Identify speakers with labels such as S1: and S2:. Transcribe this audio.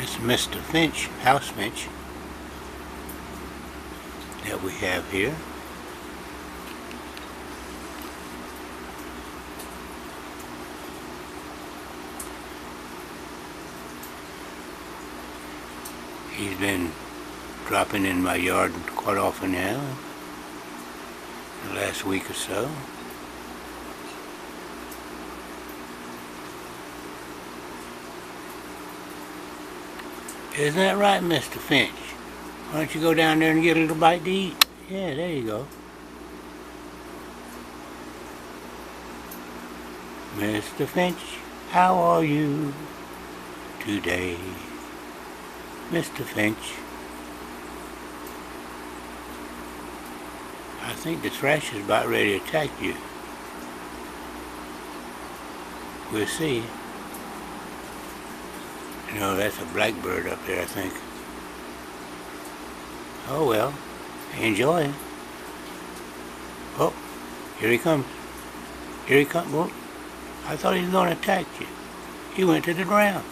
S1: It's Mr. Finch, House Finch, that we have here. He's been dropping in my yard quite often now, the last week or so. Isn't that right, Mr. Finch? Why don't you go down there and get a little bite to eat? Yeah, there you go. Mr. Finch, how are you today? Mr. Finch. I think the thrush is about ready to attack you. We'll see. No, that's a blackbird up there, I think. Oh well, enjoy. Oh, here he comes. Here he comes. Oh, I thought he was going to attack you. He went to the ground.